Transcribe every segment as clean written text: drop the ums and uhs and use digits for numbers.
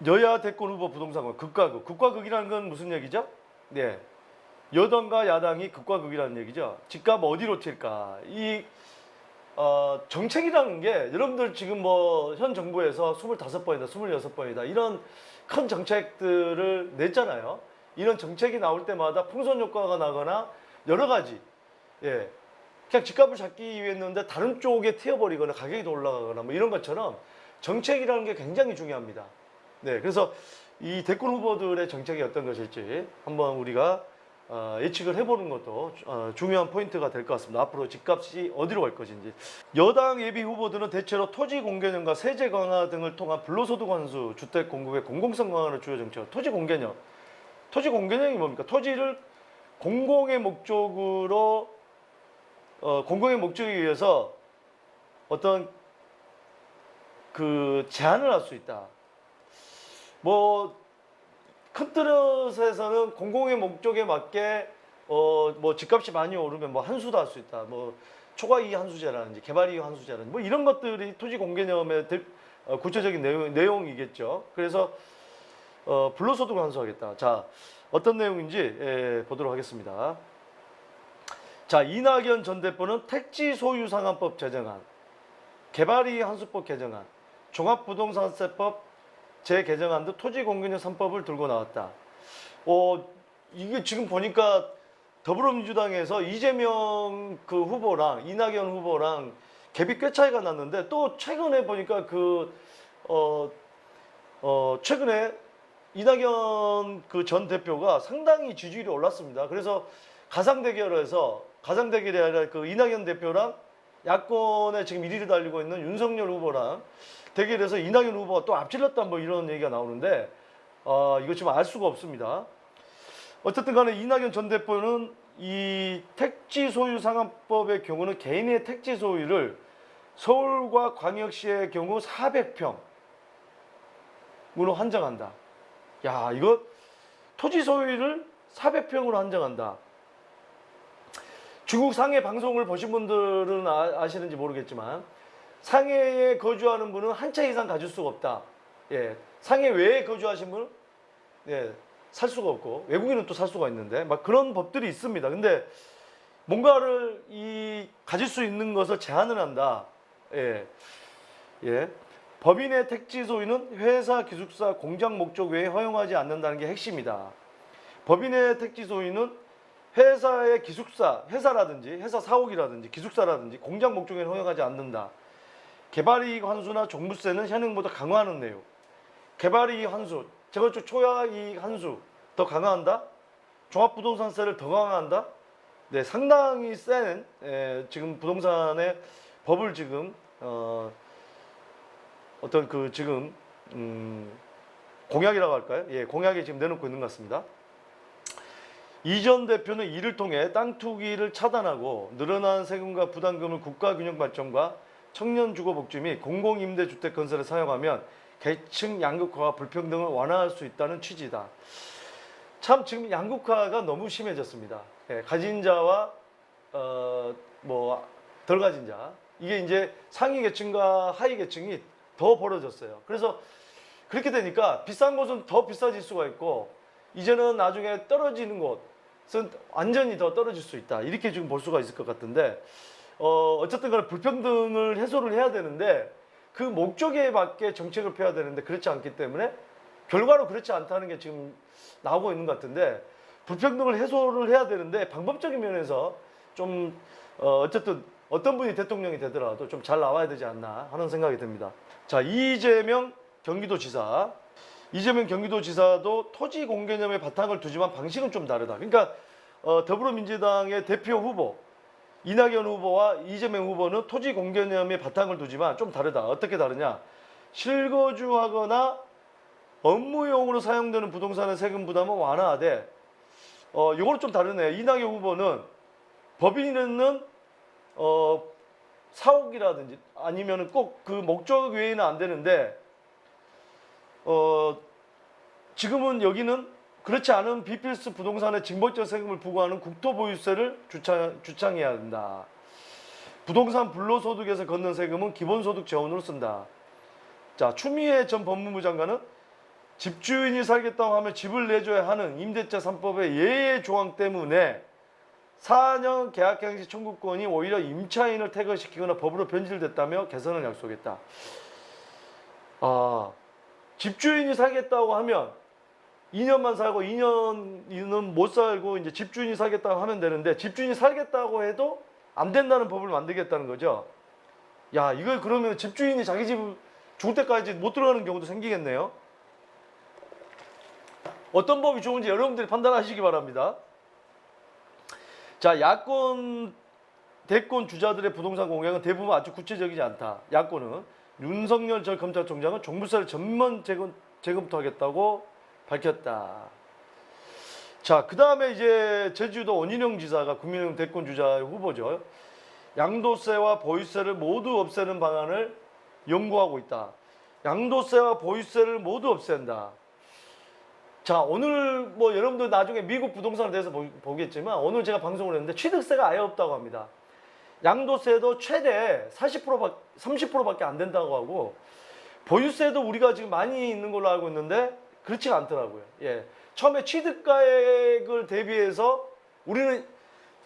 여야 대권 후보 부동산과 극과 극. 극과 극이라는 건 무슨 얘기죠? 네. 여당과 야당이 극과 극이라는 얘기죠. 집값 어디로 튈까? 정책이라는 게 여러분들 지금 뭐 현 정부에서 25번이다, 26번이다 이런 큰 정책들을 냈잖아요. 이런 정책이 나올 때마다 풍선 효과가 나거나 여러 가지, 예. 그냥 집값을 잡기 위해했는데 다른 쪽에 튀어버리거나 가격이 더 올라가거나 뭐 이런 것처럼 정책이라는 게 굉장히 중요합니다. 네, 그래서 이 대권 후보들의 정책이 어떤 것일지 한번 우리가 예측을 해보는 것도 중요한 포인트가 될 것 같습니다. 앞으로 집값이 어디로 갈 것인지. 여당 예비 후보들은 대체로 토지 공개념과 세제 강화 등을 통한 불로소득 환수, 주택 공급의 공공성 강화를 주요 정책. 토지 공개념. 토지 공개념이 뭡니까? 토지를 공공의 목적으로 공공의 목적에 의해서 어떤 그 제한을 할 수 있다. 뭐 큰 틀에서는 공공의 목적에 맞게 뭐 집값이 많이 오르면 뭐 한수도 할 수 있다. 뭐 초과이익 환수제라든지 개발이익 환수제라든지 뭐 이런 것들이 토지 공개념의 구체적인 내용이겠죠. 그래서 불로소득을 환수하겠다. 자, 어떤 내용인지 보도록 하겠습니다. 자, 이낙연 전 대표는 택지 소유 상한법 제정안, 개발이익 환수법 개정안, 종합부동산세법 재개정안 등 토지 공개념 3법을 들고 나왔다. 이게 지금 보니까 더불어민주당에서 이재명 그 후보랑 이낙연 후보랑 갭이 꽤 차이가 났는데 또 최근에 보니까 최근에 이낙연 그 전 대표가 상당히 지지율이 올랐습니다. 그래서 가상대결이 아니라 그 이낙연 대표랑 야권에 지금 1위를 달리고 있는 윤석열 후보랑 대결해서 이낙연 후보가 또 앞질렀다 뭐 이런 얘기가 나오는데 이거 지금 알 수가 없습니다. 어쨌든 간에 이낙연 전 대표는 이 택지 소유 상한법의 경우는 개인의 택지 소유를 서울과 광역시의 경우 400평으로 한정한다. 야, 이거 토지 소유를 400평으로 한정한다. 중국 상해 방송을 보신 분들은 아시는지 모르겠지만 상해에 거주하는 분은 한 채 이상 가질 수가 없다. 예, 상해 외에 거주하신 분은 살 수가 없고 외국인은 또 살 수가 있는데 막 그런 법들이 있습니다. 근데 뭔가를 가질 수 있는 것을 제한을 한다. 예. 법인의 택지 소유는 회사, 기숙사, 공장 목적 외에 허용하지 않는다는 게 핵심이다. 법인의 택지 소유는 회사의 기숙사, 회사라든지 회사 사옥이라든지 기숙사라든지 공장 목적에는 허용하지 않는다. 개발이익 환수나 종부세는 현행보다 강화하는 내용. 개발이익 환수, 재건축 초과이익 환수 더 강화한다. 종합부동산세를 더 강화한다. 네, 상당히 센 지금 부동산의 법을 지금 어떤 그 지금 공약이라고 할까요? 예, 공약이 지금 내놓고 있는 것 같습니다. 이 전 대표는 이를 통해 땅 투기를 차단하고 늘어난 세금과 부담금을 국가균형 발전과 청년 주거 복지 및 공공임대주택 건설에 사용하면 계층 양극화와 불평등을 완화할 수 있다는 취지다. 참 지금 양극화가 너무 심해졌습니다. 예, 가진 자와 뭐 덜 가진 자, 이게 이제 상위 계층과 하위 계층이 더 벌어졌어요. 그래서 그렇게 되니까 비싼 곳은 더 비싸질 수가 있고 이제는 나중에 떨어지는 곳은 완전히 더 떨어질 수 있다. 이렇게 지금 볼 수가 있을 것 같은데 어쨌든 간에 불평등을 해소를 해야 되는데 그 목적에 맞게 정책을 펴야 되는데 그렇지 않기 때문에 결과로 그렇지 않다는 게 지금 나오고 있는 것 같은데 불평등을 해소를 해야 되는데 방법적인 면에서 좀 어쨌든 어떤 분이 대통령이 되더라도 좀 잘 나와야 되지 않나 하는 생각이 듭니다. 자, 이재명 경기도지사도 토지 공개념의 바탕을 두지만 방식은 좀 다르다. 그러니까 더불어민주당의 대표 후보 이낙연 후보와 이재명 후보는 토지 공개념의 바탕을 두지만 좀 다르다. 어떻게 다르냐? 실거주하거나 업무용으로 사용되는 부동산의 세금 부담은 완화하되 요거는 좀 다르네. 이낙연 후보는 법인은 사옥이라든지 아니면은 꼭 그 목적 외에는 안 되는데 지금은 여기는 그렇지 않은 비필수 부동산의 징벌적 세금을 부과하는 국토보유세를 주창해야 한다. 부동산 불로소득에서 걷는 세금은 기본소득 재원으로 쓴다. 자, 추미애 전 법무부 장관은 집주인이 살겠다고 하면 집을 내줘야 하는 임대차 3법의 예외 조항 때문에 4년 계약갱신 청구권이 오히려 임차인을 퇴거시키거나 법으로 변질됐다며 개선을 약속했다. 집주인이 살겠다고 하면 2년만 살고 2년은 못 살고 이제 집주인이 살겠다고 하면 되는데 집주인이 살겠다고 해도 안 된다는 법을 만들겠다는 거죠. 야, 이걸 그러면 집주인이 자기 집 죽을 때까지 못 들어가는 경우도 생기겠네요. 어떤 법이 좋은지 여러분들이 판단하시기 바랍니다. 자, 야권 대권 주자들의 부동산 공약은 대부분 아주 구체적이지 않다. 야권은 윤석열 전 검찰총장은 종부세를 전면 재검토하겠다고 밝혔다. 자, 그 다음에 이제 제주도 원희룡 지사가 국민의힘 대권 주자 후보죠. 양도세와 보유세를 모두 없애는 방안을 연구하고 있다. 양도세와 보유세를 모두 없앤다. 자, 오늘 뭐 여러분들 나중에 미국 부동산에 대해서 보겠지만 오늘 제가 방송을 했는데 취득세가 아예 없다고 합니다. 양도세도 최대 30%밖에 안 된다고 하고 보유세도 우리가 지금 많이 있는 걸로 알고 있는데 그렇지가 않더라고요. 예. 처음에 취득가액을 대비해서 우리는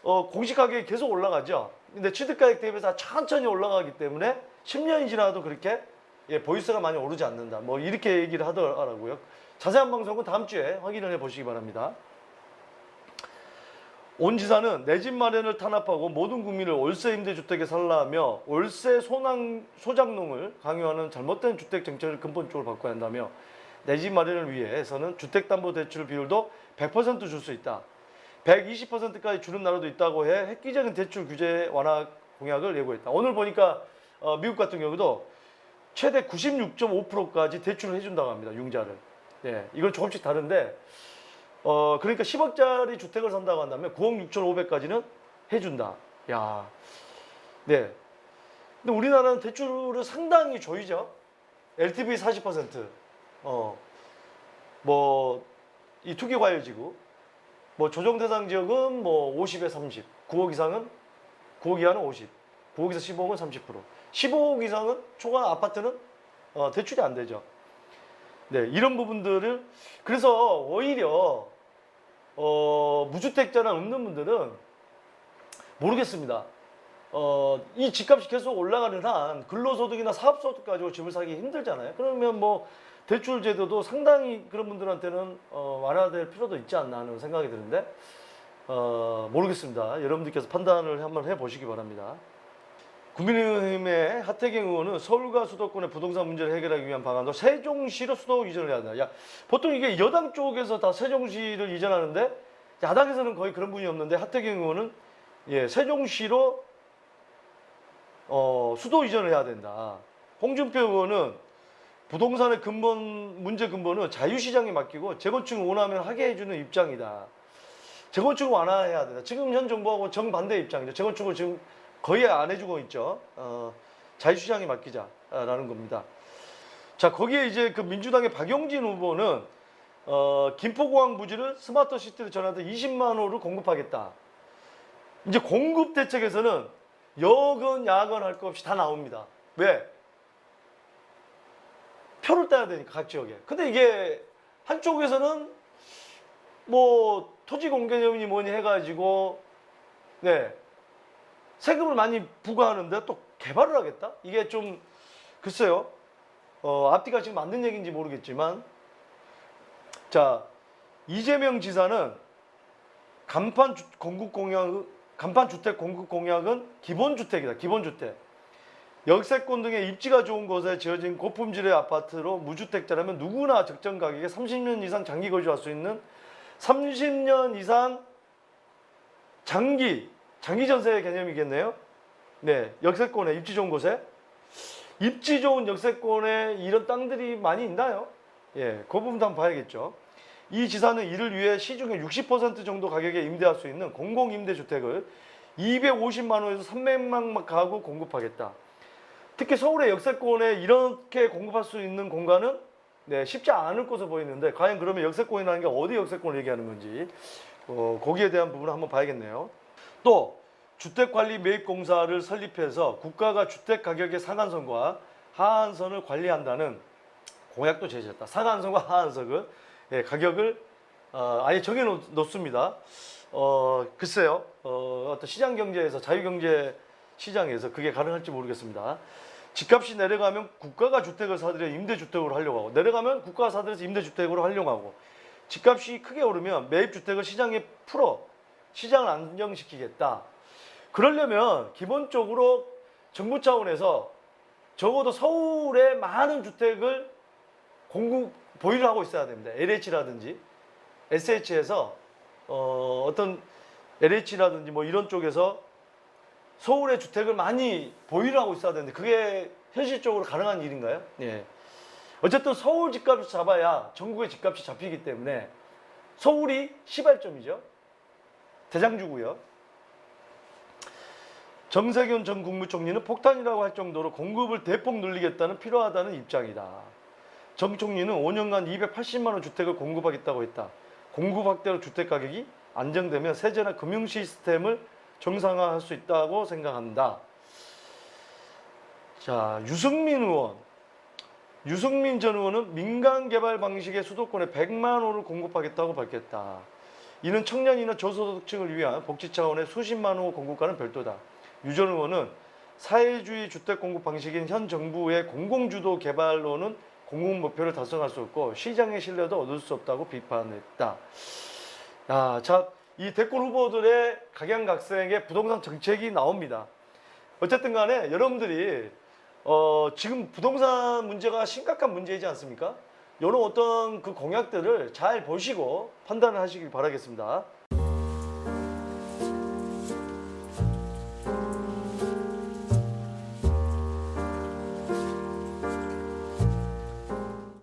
공시가격이 계속 올라가죠. 근데 취득가액 대비해서 천천히 올라가기 때문에 10년이 지나도 그렇게 보유세가 많이 오르지 않는다. 뭐 이렇게 얘기를 하더라고요. 자세한 방송은 다음 주에 확인을 해보시기 바랍니다. 온 지사는 내 집 마련을 탄압하고 모든 국민을 월세 임대주택에 살라하며 월세 소장농을 강요하는 잘못된 주택 정책을 근본적으로 바꿔야 한다며 내 집 마련을 위해서는 주택담보대출 비율도 100% 줄 수 있다. 120%까지 주는 나라도 있다고 해 획기적인 대출 규제 완화 공약을 예고했다. 오늘 보니까 미국 같은 경우도 최대 96.5%까지 대출을 해준다고 합니다. 융자를. 예, 이건 조금씩 다른데 그러니까 10억짜리 주택을 산다고 한다면 9억 6,500까지는 해준다. 야, 네. 근데 우리나라는 대출을 상당히 조이죠. LTV 40%. 이 투기과열지구. 뭐 조정대상 지역은 뭐 50에 30. 9억 이상은 9억 이하는 50. 9억에서 15억은 30%. 15억 이상은 초과 아파트는 대출이 안 되죠. 네, 이런 부분들을 그래서 오히려 무주택자나 없는 분들은 모르겠습니다. 이 집값이 계속 올라가는 한 근로소득이나 사업소득 가지고 집을 사기 힘들잖아요. 그러면 뭐 대출 제도도 상당히 그런 분들한테는 완화될 필요도 있지 않나 하는 생각이 드는데 모르겠습니다. 여러분들께서 판단을 한번 해보시기 바랍니다. 국민의힘의 하태경 의원은 서울과 수도권의 부동산 문제를 해결하기 위한 방안도 세종시로 수도 이전을 해야 한다. 야, 보통 이게 여당 쪽에서 다 세종시를 이전하는데 야당에서는 거의 그런 분이 없는데 하태경 의원은 세종시로 수도 이전을 해야 된다. 홍준표 의원은 부동산의 문제 근본은 자유시장에 맡기고 재건축을 원하면 하게 해주는 입장이다. 재건축을 완화해야 된다. 지금 현 정부하고 정반대 입장이죠. 재건축을 지금 거의 안 해주고 있죠. 자유시장에 맡기자라는 겁니다. 자, 거기에 이제 그 민주당의 박용진 후보는 김포공항 부지를 스마트시티로 전환해서 20만 호를 공급하겠다. 이제 공급 대책에서는 여건 야건 할 것 없이 다 나옵니다. 왜? 표를 따야 되니까 각 지역에. 근데 이게 한쪽에서는 뭐 토지 공개념이니 뭐니 해가지고 세금을 많이 부과하는데 또 개발을 하겠다? 이게 좀 글쎄요. 앞뒤가 지금 맞는 얘기인지 모르겠지만 자, 이재명 지사는 간판 주택 공급 공약은 기본주택이다. 기본주택. 역세권 등의 입지가 좋은 곳에 지어진 고품질의 아파트로 무주택자라면 누구나 적정 가격에 30년 이상 장기 거주할 수 있는 30년 이상 장기 전세 개념이겠네요. 네, 역세권에 입지 좋은 곳에 입지 좋은 역세권에 이런 땅들이 많이 있나요? 예, 그 부분도 한번 봐야겠죠. 이 지사는 이를 위해 시중에 60% 정도 가격에 임대할 수 있는 공공임대주택을 250만 호에서 300만 가구 공급하겠다. 특히 서울의 역세권에 이렇게 공급할 수 있는 공간은 쉽지 않을 것으로 보이는데 과연 그러면 역세권이라는 게 어디 역세권을 얘기하는 건지 거기에 대한 부분을 한번 봐야겠네요. 또 주택관리매입공사를 설립해서 국가가 주택가격의 상한선과 하한선을 관리한다는 공약도 제시했다. 상한선과 하한선은 예, 가격을 아예 정해 놓습니다. 글쎄요. 어떤 시장 경제에서 자유경제 시장에서 그게 가능할지 모르겠습니다. 집값이 내려가면 국가가 주택을 사들여 임대주택으로 하려고 하고 내려가면 국가가 사들여서 임대주택으로 하려고 하고 집값이 크게 오르면 매입주택을 시장에 풀어 시장을 안정시키겠다. 그러려면 기본적으로 정부 차원에서 적어도 서울에 많은 주택을 보유를 하고 있어야 됩니다. LH라든지 SH에서 어떤 LH라든지 뭐 이런 쪽에서 서울에 주택을 많이 보유를 하고 있어야 되는데 그게 현실적으로 가능한 일인가요? 예. 어쨌든 서울 집값을 잡아야 전국의 집값이 잡히기 때문에 서울이 시발점이죠. 대장주고요. 정세균 전 국무총리는 폭탄이라고 할 정도로 공급을 대폭 늘리겠다는 필요하다는 입장이다. 정 총리는 5년간 280만 원 주택을 공급하겠다고 했다. 공급 확대로 주택 가격이 안정되면 세제나 금융 시스템을 정상화할 수 있다고 생각한다. 자, 유승민 전 의원은 민간 개발 방식의 수도권에 100만 호를 공급하겠다고 밝혔다. 이는 청년이나 저소득층을 위한 복지 차원의 수십만 호 공급과는 별도다. 유 전 의원은 사회주의 주택 공급 방식인 현 정부의 공공주도 개발로는 공공 목표를 달성할 수 없고 시장의 신뢰도 얻을 수 없다고 비판했다. 자, 이 대권 후보들의 각양각색의 부동산 정책이 나옵니다. 어쨌든 간에 여러분들이 지금 부동산 문제가 심각한 문제이지 않습니까? 이런 어떤 그 공약들을 잘 보시고 판단을 하시길 바라겠습니다.